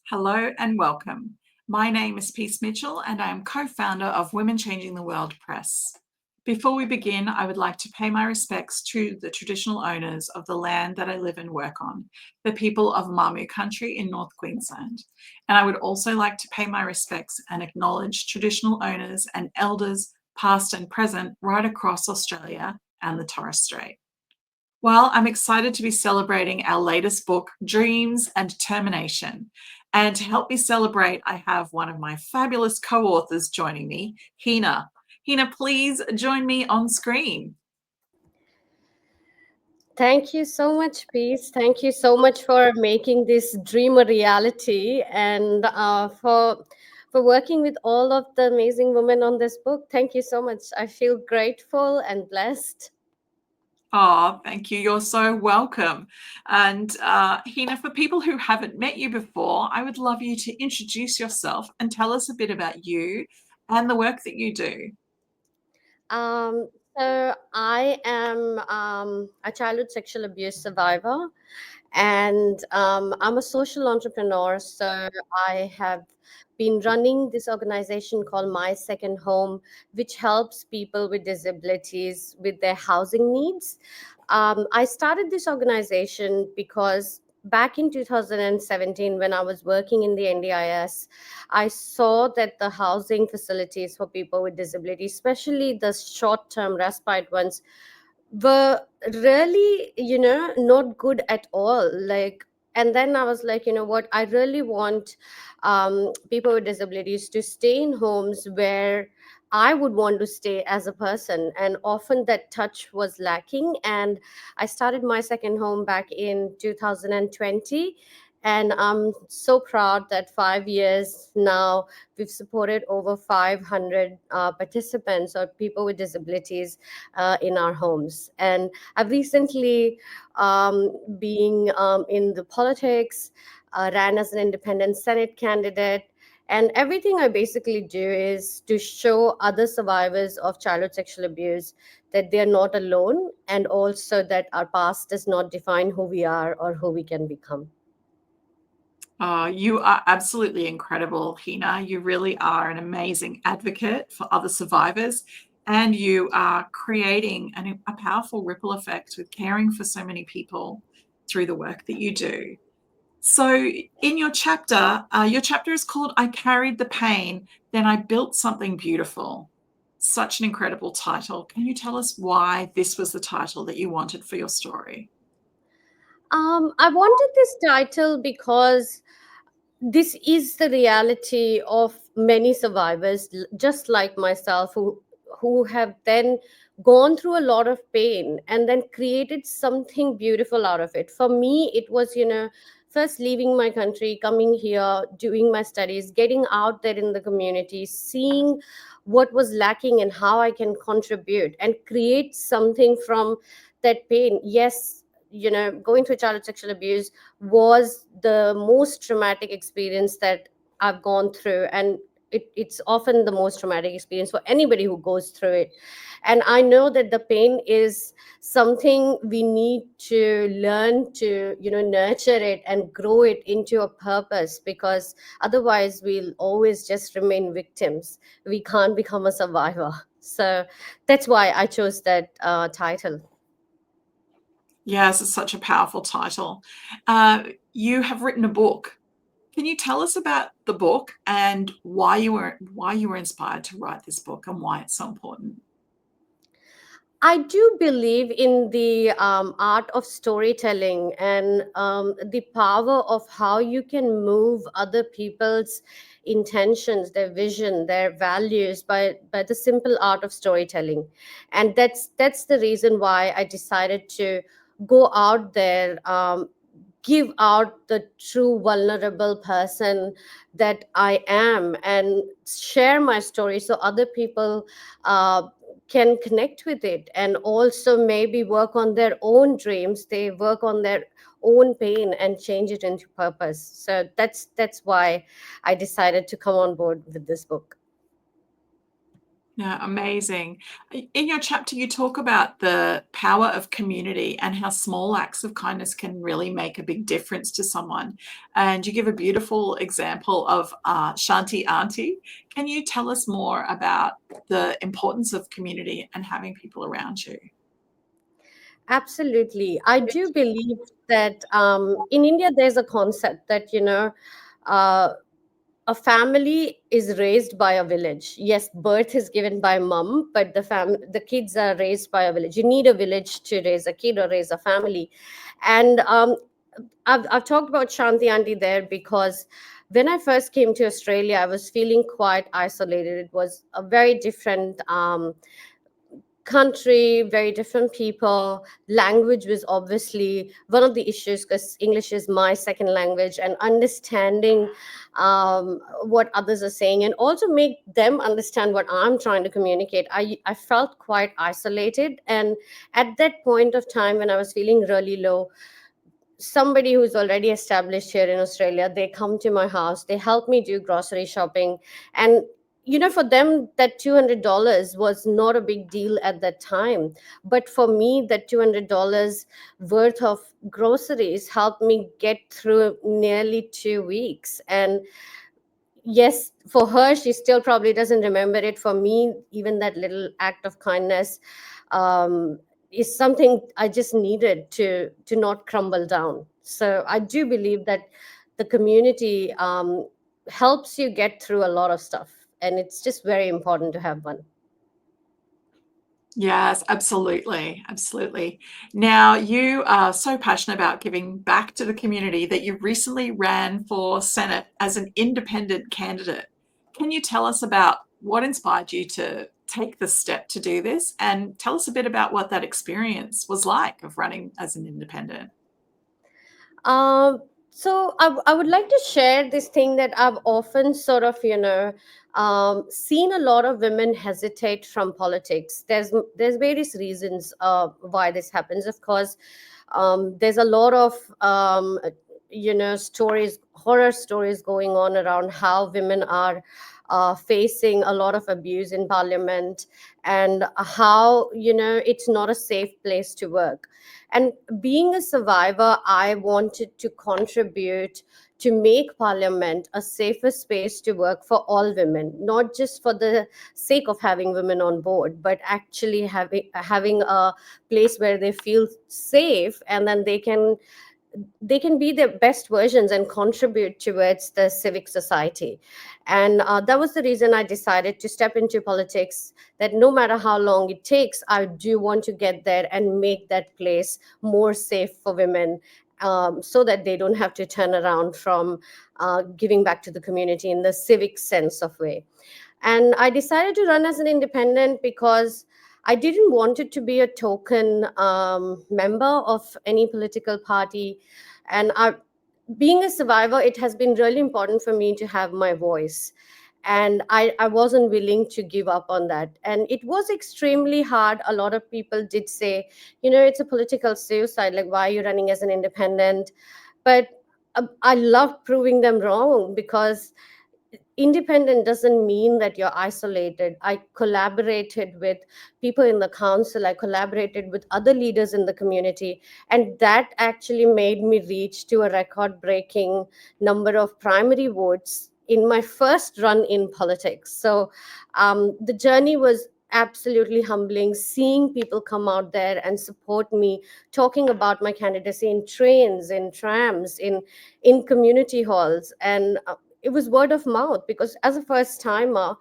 Hello and welcome. My name is Peace Mitchell and I am co-founder of Women Changing the World Press. Before we begin, I would like to pay my respects to the traditional owners of the land that I live and work on, the people of Mamu country in North Queensland. And I would also like to pay my respects and acknowledge traditional owners and elders, past and present, right across Australia and the Torres Strait. Well, I'm excited to be celebrating our latest book, Dreams and Determination. And to help me celebrate, I have one of my fabulous co-authors joining me, Heena. Heena, please join me on screen. Thank you so much, Peace. Thank you so much for making this dream a reality and for working with all of the amazing women on this book. Thank you so much. I feel grateful and blessed. Oh, thank you. You're so welcome. And Heena, for people who haven't met you before, I would love you to introduce yourself and tell us a bit about you and the work that you do. Um, so I am a childhood sexual abuse survivor, and I'm a social entrepreneur. So I have been running this organization called My Second Home, which helps people with disabilities with their housing needs. I started this organization because back in 2017, when I was working in the NDIS, I saw that the housing facilities for people with disabilities, especially the short term respite ones, were really, not good at all. And then I was like, you know what, I really want people with disabilities to stay in homes where I would want to stay as a person. And often that touch was lacking. And I started My Second Home back in 2020. And I'm so proud that 5 years now, we've supported over 500 participants or people with disabilities in our homes. And I've recently been in the politics, ran as an independent Senate candidate. And everything I basically do is to show other survivors of childhood sexual abuse that they're not alone, and also that our past does not define who we are or who we can become. You are absolutely incredible, Heena. You really are an amazing advocate for other survivors, and you are creating a powerful ripple effect with caring for so many people through the work that you do. So, in your chapter is called I Carried the Pain, Then I Built Something Beautiful. Such an incredible title. Can you tell us why this was the title that you wanted for your story? I wanted this title because this is the reality of many survivors, just like myself, who have then gone through a lot of pain and then created something beautiful out of it. For me, it was, first leaving my country, coming here, doing my studies, getting out there in the community, seeing what was lacking and how I can contribute and create something from that pain. Yes, going through childhood sexual abuse was the most traumatic experience that I've gone through. And it's often the most traumatic experience for anybody who goes through it. And I know that the pain is something we need to learn to, nurture it and grow it into a purpose, because otherwise we'll always just remain victims. We can't become a survivor. So that's why I chose that title. Yes, it's such a powerful title. You have written a book. Can you tell us about the book and why you were inspired to write this book and why it's so important? I do believe in the art of storytelling and the power of how you can move other people's intentions, their vision, their values by the simple art of storytelling. And that's the reason why I decided to go out there, give out the true vulnerable person that I am, and share my story so other people can connect with it, and also maybe work on their own dreams, they work on their own pain and change it into purpose. So that's why I decided to come on board with this book. Yeah, amazing. In your chapter, you talk about the power of community and how small acts of kindness can really make a big difference to someone. And you give a beautiful example of Shanti Auntie. Can you tell us more about the importance of community and having people around you? Absolutely. I do believe that in India, there's a concept that, uh, a family is raised by a village. Yes, birth is given by mom, but the kids are raised by a village. You need a village to raise a kid or raise a family. And I've talked about Shanti Auntie there because when I first came to Australia, I was feeling quite isolated. It was a very different country, very different people. Language was obviously one of the issues because English is my second language, and understanding what others are saying and also make them understand what I'm trying to communicate. I felt quite isolated. And at that point of time when I was feeling really low, somebody who's already established here in Australia, they come to my house, they help me do grocery shopping. And for them, that $200 was not a big deal at that time. But for me, that $200 worth of groceries helped me get through nearly 2 weeks. And yes, for her, she still probably doesn't remember it. For me, even that little act of kindness um, is something I just needed to not crumble down. So I do believe that the community helps you get through a lot of stuff, and it's just very important to have one. Yes, absolutely. Absolutely. Now, you are so passionate about giving back to the community that you recently ran for Senate as an independent candidate. Can you tell us about what inspired you to take the step to do this and tell us a bit about what that experience was like of running as an independent? Um, so I would like to share this thing that I've often sort of, seen a lot of women hesitate from politics. There's various reasons why this happens. Of course, there's a lot of stories, horror stories going on around how women are facing a lot of abuse in parliament, and how it's not a safe place to work. And being a survivor, I wanted to contribute to make parliament a safer space to work for all women, not just for the sake of having women on board, but actually having a place where they feel safe, and then they can be their best versions and contribute towards the civic society. And that was the reason I decided to step into politics, that no matter how long it takes, I do want to get there and make that place more safe for women, so that they don't have to turn around from giving back to the community in the civic sense of way. And I decided to run as an independent because I didn't want it to be a token member of any political party. And being a survivor, it has been really important for me to have my voice. And I wasn't willing to give up on that. And it was extremely hard. A lot of people did say, it's a political suicide. Like, why are you running as an independent? But I love proving them wrong, because independent doesn't mean that you're isolated. I collaborated with people in the council, I collaborated with other leaders in the community, and that actually made me reach to a record breaking number of primary votes in my first run in politics. So the journey was absolutely humbling, seeing people come out there and support me, talking about my candidacy in trains, in trams, in community halls. And it was word of mouth, because as a first timer,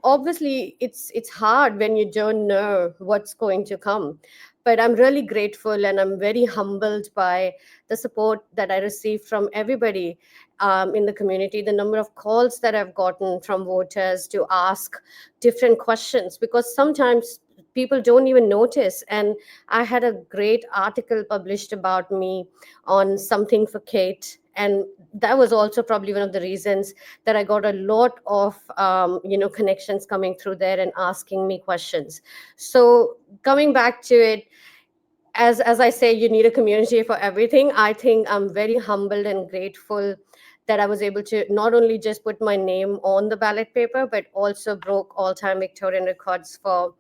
obviously it's hard when you don't know what's going to come. But I'm really grateful, and I'm very humbled by the support that I received from everybody in the community, the number of calls that I've gotten from voters to ask different questions, because sometimes people don't even notice. And I had a great article published about me on Something for Kate, and that was also probably one of the reasons that I got a lot of connections coming through there and asking me questions. So coming back to it, as I say, you need a community for everything. I think I'm very humbled and grateful that I was able to not only just put my name on the ballot paper, but also broke all-time Victorian records for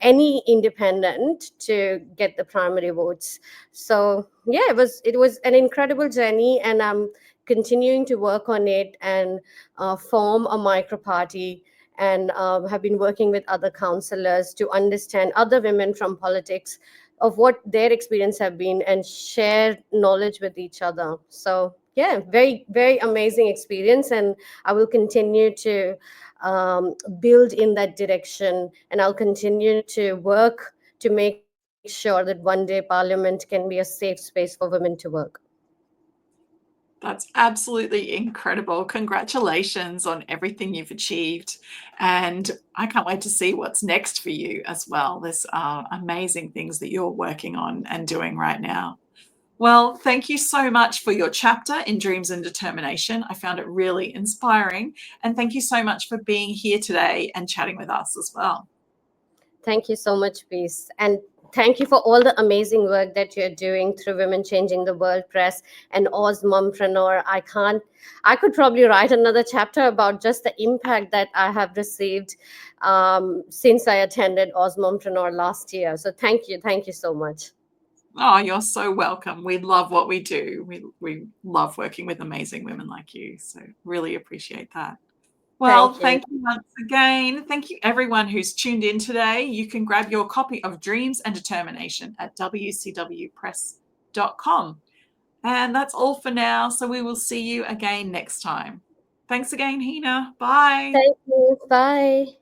any independent to get the primary votes. So yeah, it was an incredible journey, and I'm continuing to work on it and form a micro party, and have been working with other councillors to understand other women from politics of what their experience have been and share knowledge with each other. So yeah, very very amazing experience, and I will continue to build in that direction, and I'll continue to work to make sure that one day Parliament can be a safe space for women to work. That's absolutely incredible. Congratulations on everything you've achieved. And I can't wait to see what's next for you as well. There's amazing things that you're working on and doing right now. Well, thank you so much for your chapter in Dreams and Determination. I found it really inspiring. And thank you so much for being here today and chatting with us as well. Thank you so much, Peace. And thank you for all the amazing work that you're doing through Women Changing the World Press and Oz Mompreneur. I could probably write another chapter about just the impact that I have received since I attended Oz Mompreneur last year. So thank you so much. Oh, you're so welcome. We love what we do. We love working with amazing women like you. So really appreciate that. Well, Thank you. thank you once again. Thank you everyone who's tuned in today. You can grab your copy of Dreams and Determination at wcwpress.com. And that's all for now. So we will see you again next time. Thanks again, Heena. Bye. Thank you. Bye.